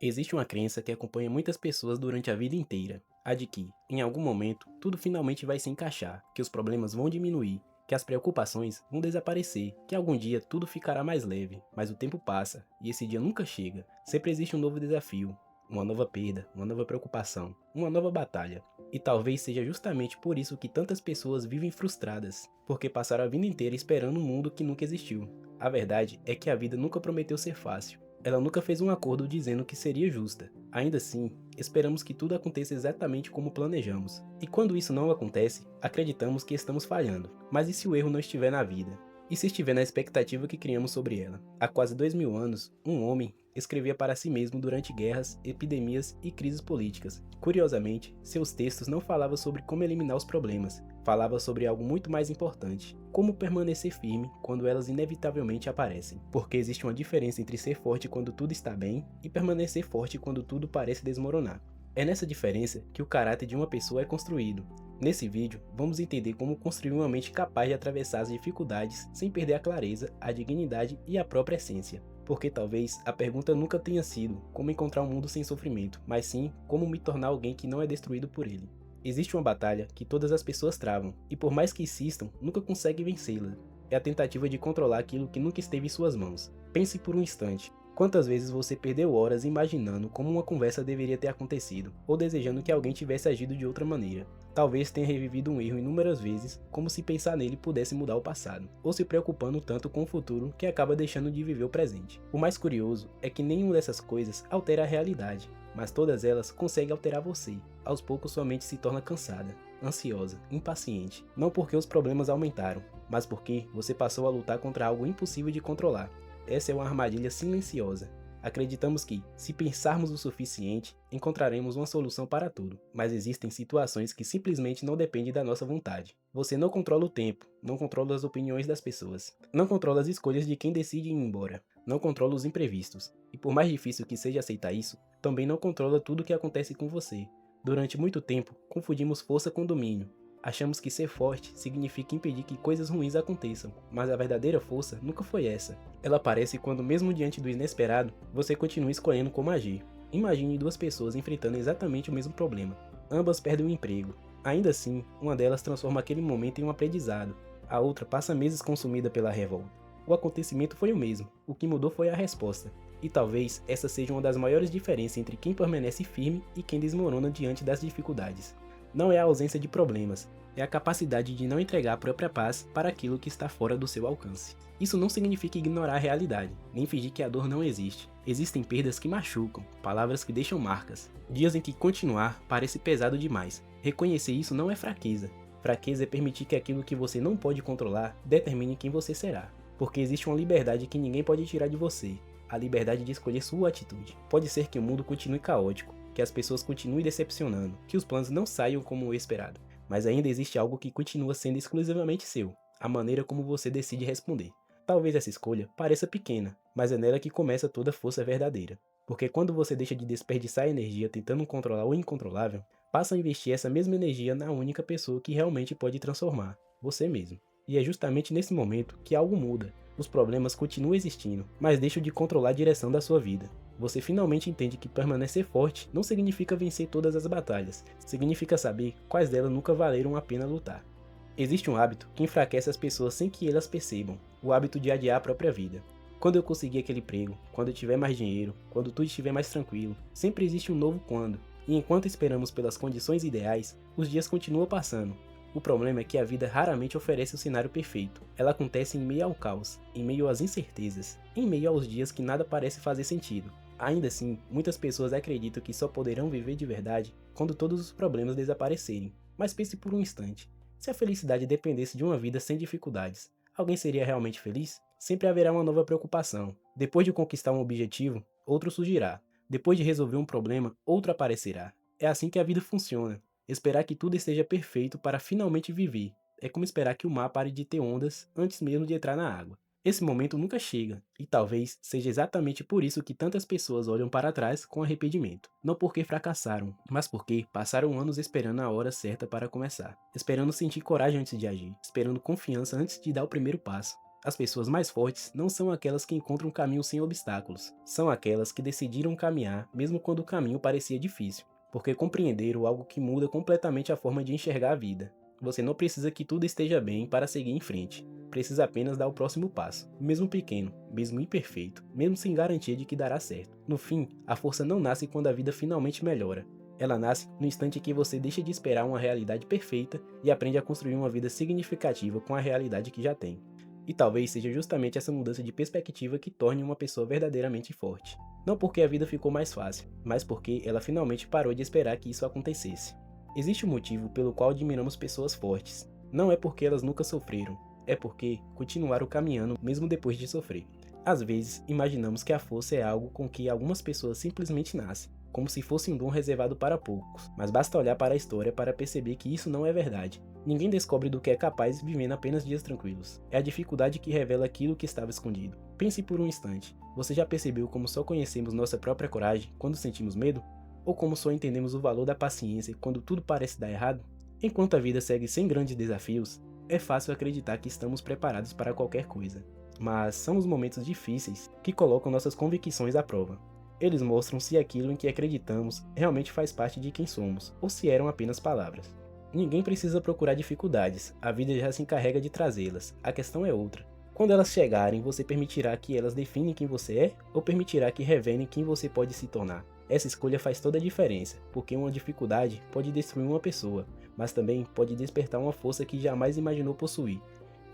Existe uma crença que acompanha muitas pessoas durante a vida inteira, a de que, em algum momento, tudo finalmente vai se encaixar, que os problemas vão diminuir, que as preocupações vão desaparecer, que algum dia tudo ficará mais leve, mas o tempo passa e esse dia nunca chega. Sempre existe um novo desafio, uma nova perda, uma nova preocupação, uma nova batalha. E talvez seja justamente por isso que tantas pessoas vivem frustradas, porque passaram a vida inteira esperando um mundo que nunca existiu. A verdade é que a vida nunca prometeu ser fácil. Ela nunca fez um acordo dizendo que seria justa. Ainda assim, esperamos que tudo aconteça exatamente como planejamos. E quando isso não acontece, acreditamos que estamos falhando. Mas e se o erro não estiver na vida? E se estiver na expectativa que criamos sobre ela? Há quase 2000 anos, um homem escrevia para si mesmo durante guerras, epidemias e crises políticas. Curiosamente, seus textos não falavam sobre como eliminar os problemas, falava sobre algo muito mais importante: como permanecer firme quando elas inevitavelmente aparecem. Porque existe uma diferença entre ser forte quando tudo está bem e permanecer forte quando tudo parece desmoronar. É nessa diferença que o caráter de uma pessoa é construído. Nesse vídeo, vamos entender como construir uma mente capaz de atravessar as dificuldades sem perder a clareza, a dignidade e a própria essência. Porque talvez a pergunta nunca tenha sido como encontrar um mundo sem sofrimento, mas sim como me tornar alguém que não é destruído por ele. Existe uma batalha que todas as pessoas travam, e por mais que insistam, nunca conseguem vencê-la. É a tentativa de controlar aquilo que nunca esteve em suas mãos. Pense por um instante. Quantas vezes você perdeu horas imaginando como uma conversa deveria ter acontecido, ou desejando que alguém tivesse agido de outra maneira? Talvez tenha revivido um erro inúmeras vezes, como se pensar nele pudesse mudar o passado, ou se preocupando tanto com o futuro que acaba deixando de viver o presente. O mais curioso é que nenhuma dessas coisas altera a realidade, mas todas elas conseguem alterar você. Aos poucos sua mente se torna cansada, ansiosa, impaciente, não porque os problemas aumentaram, mas porque você passou a lutar contra algo impossível de controlar. Essa é uma armadilha silenciosa. Acreditamos que, se pensarmos o suficiente, encontraremos uma solução para tudo, mas existem situações que simplesmente não dependem da nossa vontade. Você não controla o tempo, não controla as opiniões das pessoas, não controla as escolhas de quem decide ir embora, não controla os imprevistos, e por mais difícil que seja aceitar isso, também não controla tudo o que acontece com você. Durante muito tempo, confundimos força com domínio. Achamos que ser forte significa impedir que coisas ruins aconteçam, mas a verdadeira força nunca foi essa. Ela aparece quando, mesmo diante do inesperado, você continua escolhendo como agir. Imagine duas pessoas enfrentando exatamente o mesmo problema. Ambas perdem o emprego. Ainda assim, uma delas transforma aquele momento em um aprendizado. A outra passa meses consumida pela revolta. O acontecimento foi o mesmo, o que mudou foi a resposta. E talvez essa seja uma das maiores diferenças entre quem permanece firme e quem desmorona diante das dificuldades. Não é a ausência de problemas, é a capacidade de não entregar a própria paz para aquilo que está fora do seu alcance. Isso não significa ignorar a realidade, nem fingir que a dor não existe. Existem perdas que machucam, palavras que deixam marcas, dias em que continuar parece pesado demais. Reconhecer isso não é fraqueza. Fraqueza é permitir que aquilo que você não pode controlar determine quem você será. Porque existe uma liberdade que ninguém pode tirar de você, a liberdade de escolher sua atitude. Pode ser que o mundo continue caótico, que as pessoas continuem decepcionando, que os planos não saiam como o esperado, mas ainda existe algo que continua sendo exclusivamente seu: a maneira como você decide responder. Talvez essa escolha pareça pequena, mas é nela que começa toda a força verdadeira. Porque quando você deixa de desperdiçar energia tentando controlar o incontrolável, passa a investir essa mesma energia na única pessoa que realmente pode transformar: você mesmo. E é justamente nesse momento que algo muda. Os problemas continuam existindo, mas deixam de controlar a direção da sua vida. Você finalmente entende que permanecer forte não significa vencer todas as batalhas, significa saber quais delas nunca valeram a pena lutar. Existe um hábito que enfraquece as pessoas sem que elas percebam: o hábito de adiar a própria vida. Quando eu conseguir aquele emprego, quando eu tiver mais dinheiro, quando tudo estiver mais tranquilo, sempre existe um novo quando. E enquanto esperamos pelas condições ideais, os dias continuam passando. O problema é que a vida raramente oferece o cenário perfeito. Ela acontece em meio ao caos, em meio às incertezas, em meio aos dias que nada parece fazer sentido. Ainda assim, muitas pessoas acreditam que só poderão viver de verdade quando todos os problemas desaparecerem. Mas pense por um instante: se a felicidade dependesse de uma vida sem dificuldades, alguém seria realmente feliz? Sempre haverá uma nova preocupação. Depois de conquistar um objetivo, outro surgirá. Depois de resolver um problema, outro aparecerá. É assim que a vida funciona. Esperar que tudo esteja perfeito para finalmente viver. É como esperar que o mar pare de ter ondas antes mesmo de entrar na água. Esse momento nunca chega, e talvez seja exatamente por isso que tantas pessoas olham para trás com arrependimento. Não porque fracassaram, mas porque passaram anos esperando a hora certa para começar. Esperando sentir coragem antes de agir, esperando confiança antes de dar o primeiro passo. As pessoas mais fortes não são aquelas que encontram um caminho sem obstáculos, são aquelas que decidiram caminhar mesmo quando o caminho parecia difícil, porque compreenderam algo que muda completamente a forma de enxergar a vida. Você não precisa que tudo esteja bem para seguir em frente, precisa apenas dar o próximo passo, mesmo pequeno, mesmo imperfeito, mesmo sem garantia de que dará certo. No fim, a força não nasce quando a vida finalmente melhora. Ela nasce no instante em que você deixa de esperar uma realidade perfeita e aprende a construir uma vida significativa com a realidade que já tem. E talvez seja justamente essa mudança de perspectiva que torne uma pessoa verdadeiramente forte. Não porque a vida ficou mais fácil, mas porque ela finalmente parou de esperar que isso acontecesse. Existe um motivo pelo qual admiramos pessoas fortes. Não é porque elas nunca sofreram, é porque continuaram caminhando mesmo depois de sofrer. Às vezes, imaginamos que a força é algo com que algumas pessoas simplesmente nascem, como se fosse um dom reservado para poucos, mas basta olhar para a história para perceber que isso não é verdade. Ninguém descobre do que é capaz vivendo apenas dias tranquilos. É a dificuldade que revela aquilo que estava escondido. Pense por um instante. Você já percebeu como só conhecemos nossa própria coragem quando sentimos medo? Ou como só entendemos o valor da paciência quando tudo parece dar errado? Enquanto a vida segue sem grandes desafios, é fácil acreditar que estamos preparados para qualquer coisa. Mas são os momentos difíceis que colocam nossas convicções à prova. Eles mostram se aquilo em que acreditamos realmente faz parte de quem somos, ou se eram apenas palavras. Ninguém precisa procurar dificuldades, a vida já se encarrega de trazê-las, a questão é outra. Quando elas chegarem, você permitirá que elas definem quem você é, ou permitirá que revelem quem você pode se tornar? Essa escolha faz toda a diferença, porque uma dificuldade pode destruir uma pessoa, mas também pode despertar uma força que jamais imaginou possuir.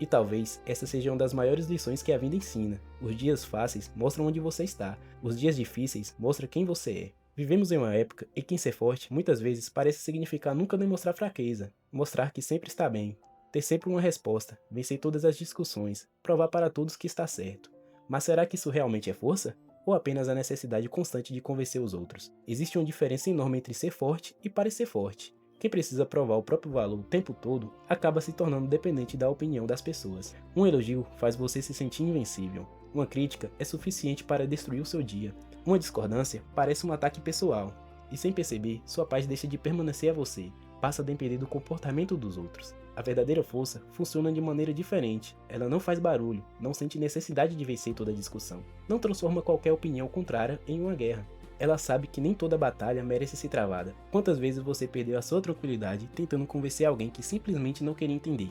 E talvez essa seja uma das maiores lições que a vida ensina. Os dias fáceis mostram onde você está, os dias difíceis mostram quem você é. Vivemos em uma época em que ser forte muitas vezes parece significar nunca demonstrar fraqueza, mostrar que sempre está bem, ter sempre uma resposta, vencer todas as discussões, provar para todos que está certo. Mas será que isso realmente é força? Ou apenas a necessidade constante de convencer os outros? Existe uma diferença enorme entre ser forte e parecer forte. Quem precisa provar o próprio valor o tempo todo acaba se tornando dependente da opinião das pessoas. Um elogio faz você se sentir invencível. Uma crítica é suficiente para destruir o seu dia. Uma discordância parece um ataque pessoal. E sem perceber, sua paz deixa de permanecer a você, passa a depender do comportamento dos outros. A verdadeira força funciona de maneira diferente. Ela não faz barulho, não sente necessidade de vencer toda a discussão. Não transforma qualquer opinião contrária em uma guerra. Ela sabe que nem toda batalha merece ser travada. Quantas vezes você perdeu a sua tranquilidade tentando convencer alguém que simplesmente não queria entender?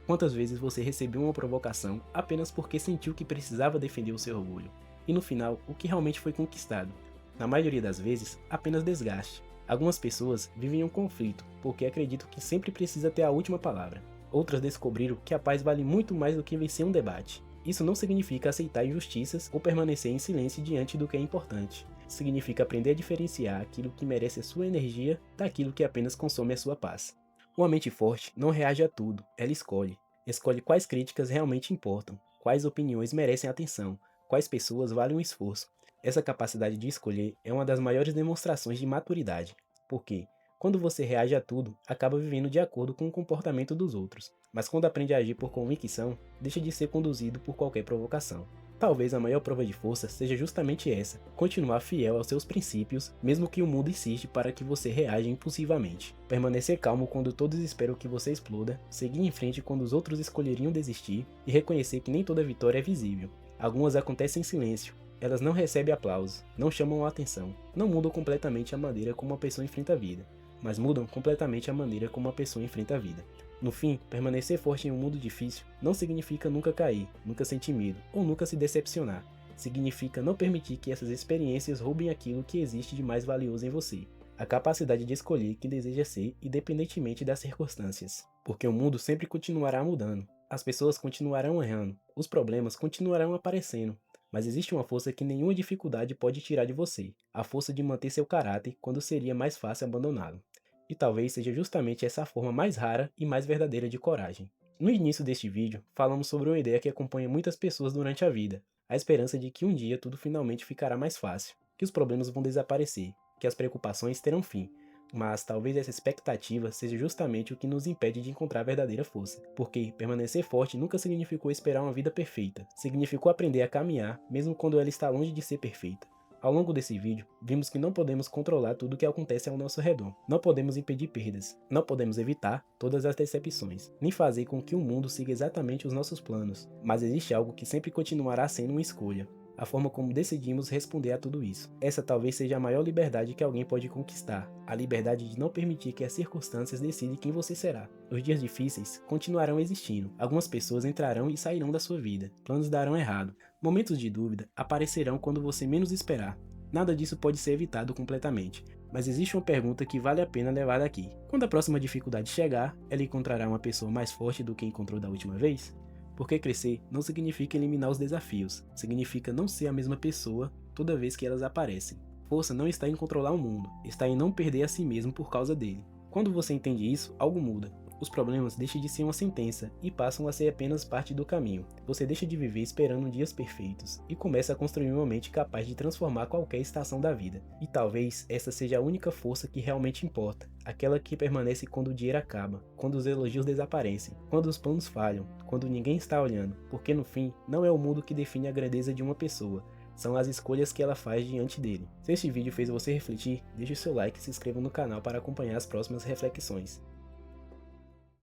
Quantas vezes você recebeu uma provocação apenas porque sentiu que precisava defender o seu orgulho? E no final, o que realmente foi conquistado? Na maioria das vezes, apenas desgaste. Algumas pessoas vivem em um conflito porque acreditam que sempre precisa ter a última palavra. Outras descobriram que a paz vale muito mais do que vencer um debate. Isso não significa aceitar injustiças ou permanecer em silêncio diante do que é importante. Significa aprender a diferenciar aquilo que merece a sua energia daquilo que apenas consome a sua paz. Uma mente forte não reage a tudo, ela escolhe. Escolhe quais críticas realmente importam, quais opiniões merecem atenção, quais pessoas valem o esforço. Essa capacidade de escolher é uma das maiores demonstrações de maturidade, porque, quando você reage a tudo, acaba vivendo de acordo com o comportamento dos outros, mas quando aprende a agir por convicção, deixa de ser conduzido por qualquer provocação. Talvez a maior prova de força seja justamente essa, continuar fiel aos seus princípios, mesmo que o mundo insiste para que você reaja impulsivamente. Permanecer calmo quando todos esperam que você exploda, seguir em frente quando os outros escolheriam desistir, e reconhecer que nem toda vitória é visível. Algumas acontecem em silêncio. Elas não recebem aplausos, não chamam a atenção, não mudam completamente a maneira como uma pessoa enfrenta a vida, mas mudam completamente a maneira como uma pessoa enfrenta a vida. No fim, permanecer forte em um mundo difícil não significa nunca cair, nunca sentir medo ou nunca se decepcionar. Significa não permitir que essas experiências roubem aquilo que existe de mais valioso em você, a capacidade de escolher quem deseja ser independentemente das circunstâncias. Porque o mundo sempre continuará mudando, as pessoas continuarão errando, os problemas continuarão aparecendo. Mas existe uma força que nenhuma dificuldade pode tirar de você, a força de manter seu caráter quando seria mais fácil abandoná-lo. E talvez seja justamente essa a forma mais rara e mais verdadeira de coragem. No início deste vídeo, falamos sobre uma ideia que acompanha muitas pessoas durante a vida, a esperança de que um dia tudo finalmente ficará mais fácil, que os problemas vão desaparecer, que as preocupações terão fim. Mas talvez essa expectativa seja justamente o que nos impede de encontrar a verdadeira força, porque permanecer forte nunca significou esperar uma vida perfeita, significou aprender a caminhar mesmo quando ela está longe de ser perfeita. Ao longo desse vídeo, vimos que não podemos controlar tudo o que acontece ao nosso redor. Não podemos impedir perdas, não podemos evitar todas as decepções, nem fazer com que o mundo siga exatamente os nossos planos. Mas existe algo que sempre continuará sendo uma escolha: a forma como decidimos responder a tudo isso. Essa talvez seja a maior liberdade que alguém pode conquistar, a liberdade de não permitir que as circunstâncias decidam quem você será. Os dias difíceis continuarão existindo, algumas pessoas entrarão e sairão da sua vida, planos darão errado, momentos de dúvida aparecerão quando você menos esperar. Nada disso pode ser evitado completamente, mas existe uma pergunta que vale a pena levar daqui. Quando a próxima dificuldade chegar, ela encontrará uma pessoa mais forte do que encontrou da última vez? Porque crescer não significa eliminar os desafios, significa não ser a mesma pessoa toda vez que elas aparecem. Força não está em controlar o mundo, está em não perder a si mesmo por causa dele. Quando você entende isso, algo muda. Os problemas deixam de ser uma sentença e passam a ser apenas parte do caminho. Você deixa de viver esperando dias perfeitos e começa a construir uma mente capaz de transformar qualquer estação da vida. E talvez essa seja a única força que realmente importa, aquela que permanece quando o dinheiro acaba, quando os elogios desaparecem, quando os planos falham, quando ninguém está olhando, porque no fim, não é o mundo que define a grandeza de uma pessoa, são as escolhas que ela faz diante dele. Se este vídeo fez você refletir, deixe o seu like e se inscreva no canal para acompanhar as próximas reflexões.